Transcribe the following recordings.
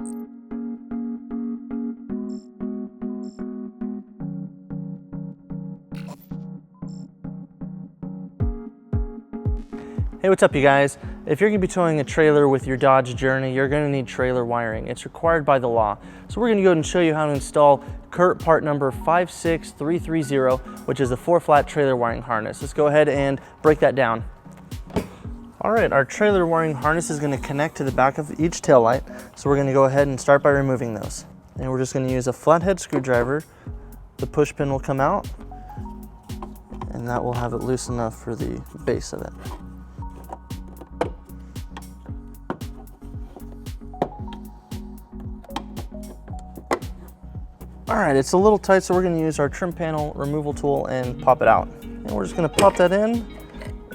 Hey, what's up you guys? If you're going to be towing a trailer with your Dodge Journey, you're going to need trailer wiring. It's required by the law. So we're going to go ahead and show you how to install Curt part number 56330, which is a 4-flat trailer wiring harness. Let's go ahead and break that down. All right, our trailer wiring harness is going to connect to the back of each taillight. So we're going to go ahead and start by removing those. And we're just going to use a flathead screwdriver. The push pin will come out, and that will have it loose enough for the base of it. All right, it's a little tight, so we're gonna use our trim panel removal tool and pop it out. And we're just gonna pop that in.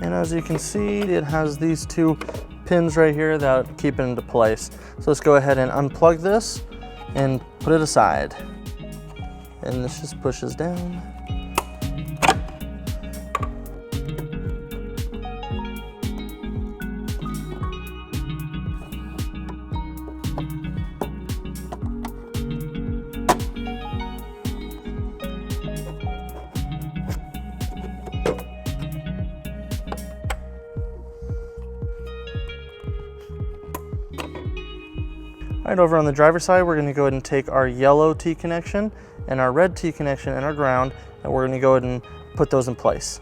And as you can see, it has these 2 pins right here that keep it into place. So let's go ahead and unplug this and put it aside. And this just pushes down. All right, over on the driver's side, we're going to go ahead and take our yellow T connection and our red T connection and our ground, and we're going to go ahead and put those in place.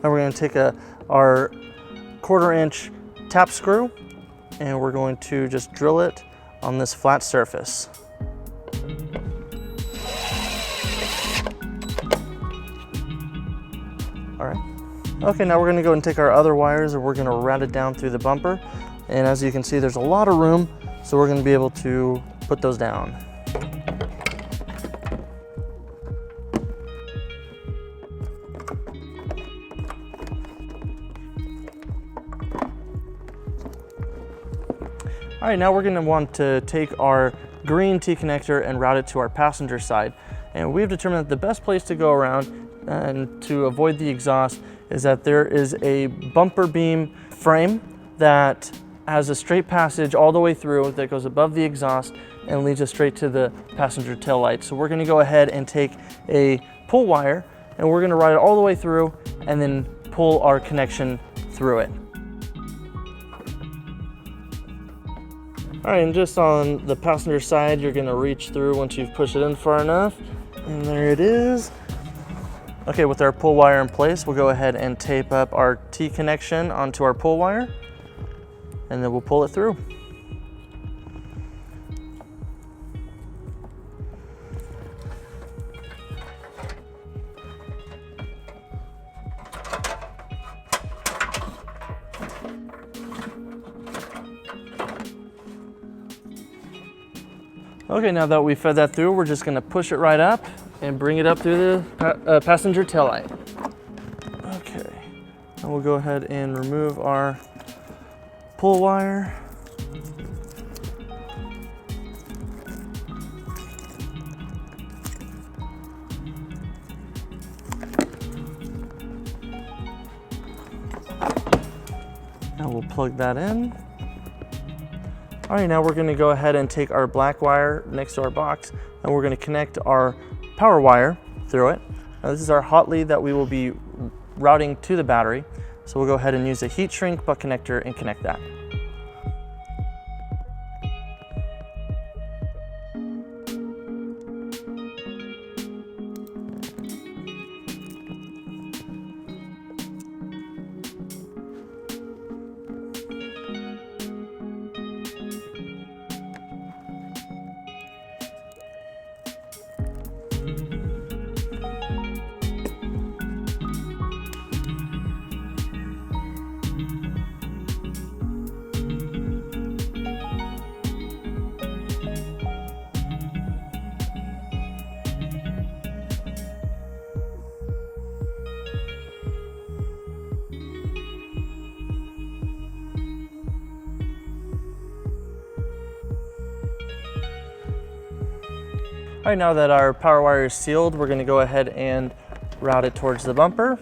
Now we're going to take our 1/4-inch tap screw, and we're going to just drill it on this flat surface. All right. Okay, now we're going to go and take our other wires and we're going to route it down through the bumper. And as you can see, there's a lot of room, so we're going to be able to put those down. All right, now we're going to want to take our green T connector and route it to our passenger side. And we've determined that the best place to go around and to avoid the exhaust is that there is a bumper beam frame that has a straight passage all the way through that goes above the exhaust and leads us straight to the passenger tail light. So we're going to go ahead and take a pull wire and we're going to ride it all the way through and then pull our connection through it. All right, and just on the passenger side, you're going to reach through once you've pushed it in far enough, and there it is. Okay, with our pull wire in place, we'll go ahead and tape up our T connection onto our pull wire, and then we'll pull it through. Okay, now that we fed that through, we're just going to push it right up and bring it up through the passenger taillight. Okay, and we'll go ahead and remove our pull wire. Now we'll plug that in. All right, now we're going to go ahead and take our black wire next to our box and we're going to connect our power wire through it. Now this is our hot lead that we will be routing to the battery. So we'll go ahead and use a heat shrink butt connector and connect that. All right, now that our power wire is sealed, we're gonna go ahead and route it towards the bumper.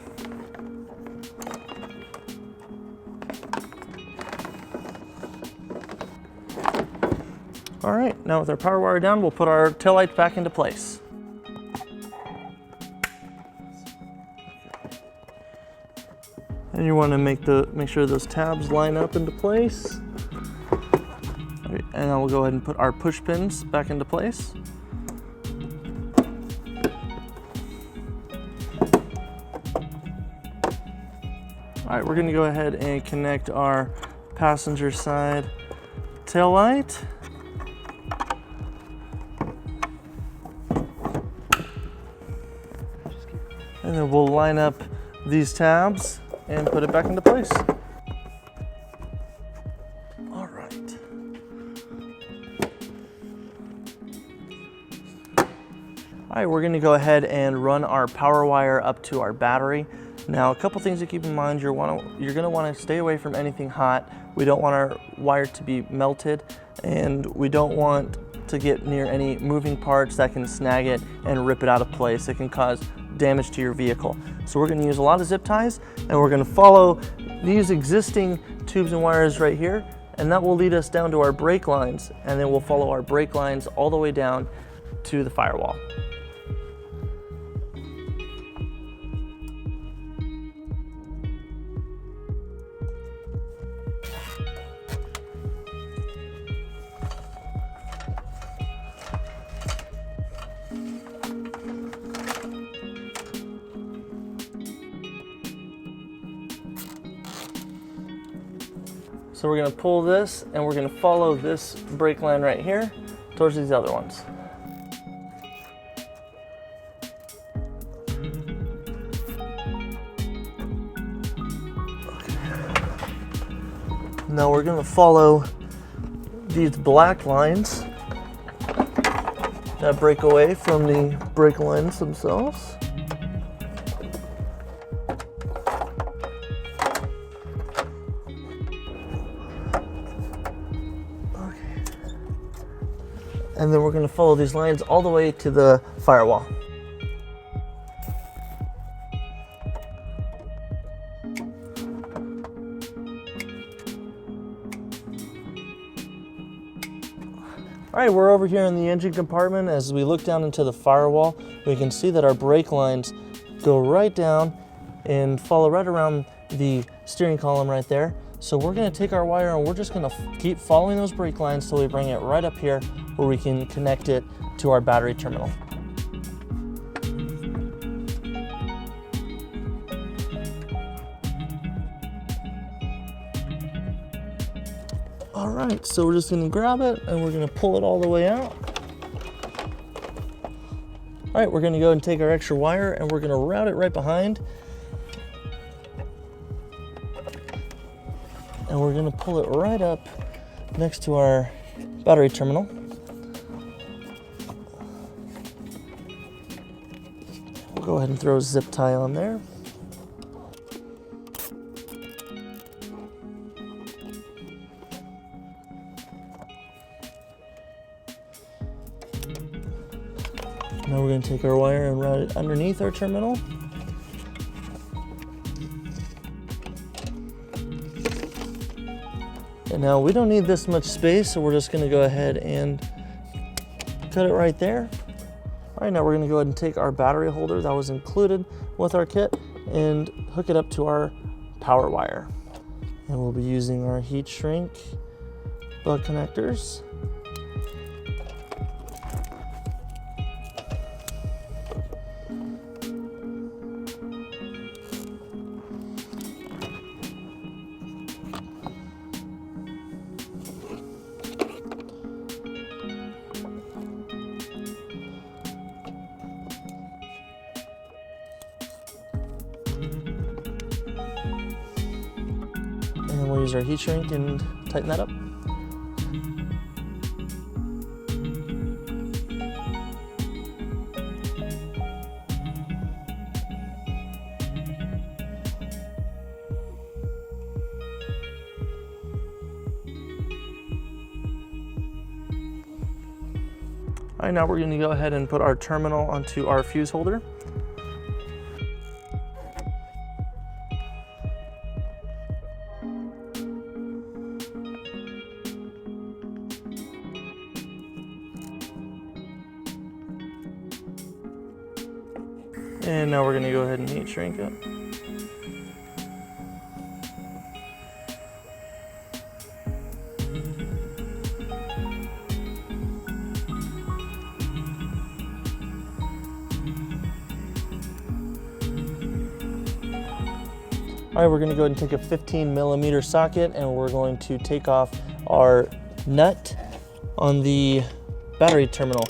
All right, now with our power wire down, we'll put our taillights back into place. And you want to make sure those tabs line up into place. All right, and then we'll go ahead and put our push pins back into place. All right, we're going to go ahead and connect our passenger side tail light. And then we'll line up these tabs and put it back into place. All right. All right, we're going to go ahead and run our power wire up to our battery. Now, a couple things to keep in mind. You're going to want to stay away from anything hot. We don't want our wire to be melted, and we don't want to get near any moving parts that can snag it and rip it out of place. It can cause damage to your vehicle. So we're going to use a lot of zip ties, and we're going to follow these existing tubes and wires right here, and that will lead us down to our brake lines, and then we'll follow our brake lines all the way down to the firewall. So we're going to pull this, and we're going to follow this brake line right here towards these other ones. Now we're going to follow these black lines that break away from the brake lines themselves. And then we're going to follow these lines all the way to the firewall. All right, we're over here in the engine compartment. As we look down into the firewall, we can see that our brake lines go right down and follow right around the steering column right there. So we're going to take our wire and we're just going to keep following those brake lines till we bring it right up here where we can connect it to our battery terminal. All right, so we're just going to grab it and we're going to pull it all the way out. All right, we're going to go and take our extra wire and we're going to route it right behind. And we're going to pull it right up next to our battery terminal. We'll go ahead and throw a zip tie on there. Now we're going to take our wire and route it underneath our terminal. And now we don't need this much space, so we're just going to go ahead and cut it right there. All right, now we're going to go ahead and take our battery holder that was included with our kit and hook it up to our power wire. And we'll be using our heat shrink bug connectors. And we'll use our heat shrink and tighten that up. All right, now we're gonna go ahead and put our terminal onto our fuse holder. And now we're gonna go ahead and heat shrink it. All right, we're gonna go ahead and take a 15mm socket and we're going to take off our nut on the battery terminal.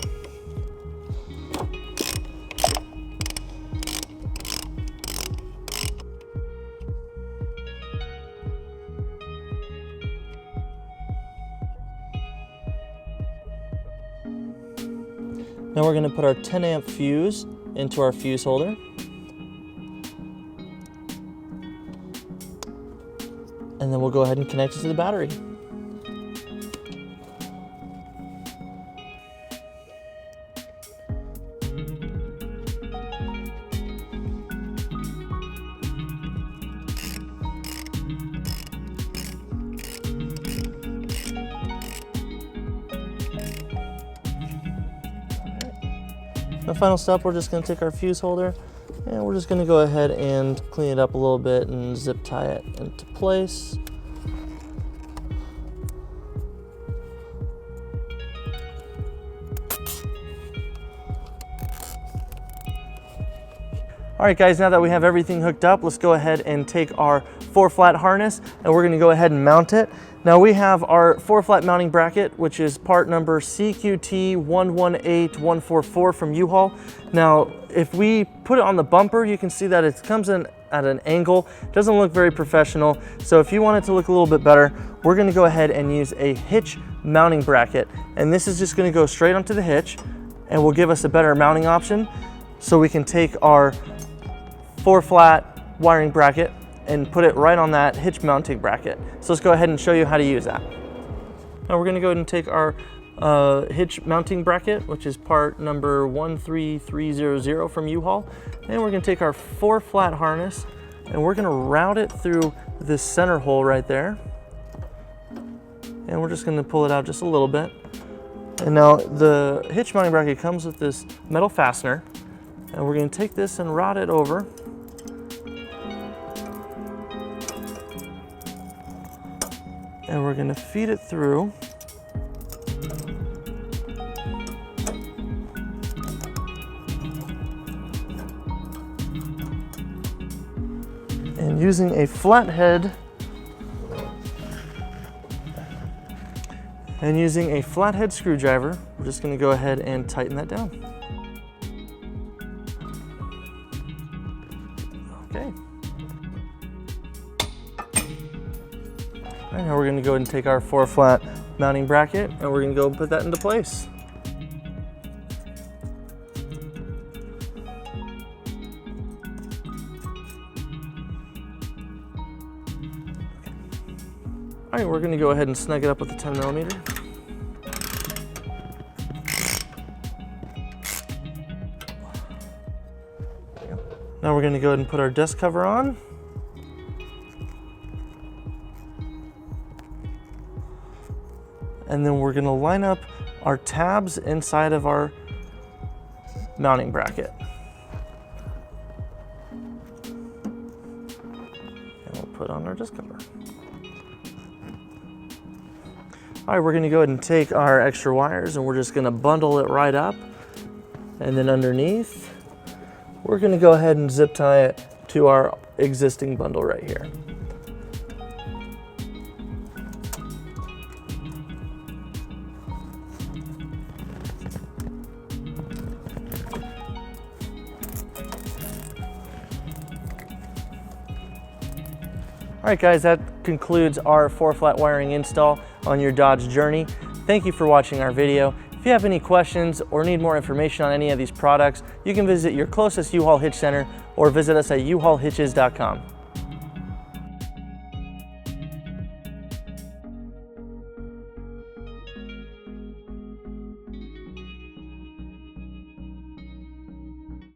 Now we're going to put our 10 amp fuse into our fuse holder. And then we'll go ahead and connect it to the battery. The final step, we're just going to take our fuse holder and we're just going to go ahead and clean it up a little bit and zip tie it into place. All right guys, now that we have everything hooked up, let's go ahead and take our 4-flat harness and we're going to go ahead and mount it. Now we have our 4-flat mounting bracket, which is part number CQT118144 from U-Haul. Now, if we put it on the bumper, you can see that it comes in at an angle. It doesn't look very professional. So if you want it to look a little bit better, we're going to go ahead and use a hitch mounting bracket. And this is just going to go straight onto the hitch and will give us a better mounting option. So we can take our 4-flat wiring bracket and put it right on that hitch mounting bracket. So let's go ahead and show you how to use that. Now we're going to go ahead and take our hitch mounting bracket, which is part number 13300 from U-Haul, and we're going to take our 4-flat harness and we're going to route it through this center hole right there, and we're just going to pull it out just a little bit. And now the hitch mounting bracket comes with this metal fastener, and we're going to take this and route it over. And we're going to feed it through. And using a flathead screwdriver, we're just going to go ahead and tighten that down. Okay. All right, now we're going to go ahead and take our 4-flat mounting bracket and we're going to go and put that into place. All right, we're going to go ahead and snug it up with the 10mm. Now we're going to go ahead and put our desk cover on. And then we're going to line up our tabs inside of our mounting bracket. And we'll put on our desk cover. All right, we're going to go ahead and take our extra wires and we're just going to bundle it right up. And then underneath, we're going to go ahead and zip tie it to our existing bundle right here. All right guys, that concludes our 4-flat wiring install on your Dodge Journey. Thank you for watching our video. If you have any questions or need more information on any of these products, you can visit your closest U-Haul Hitch Center or visit us at uhaulhitches.com.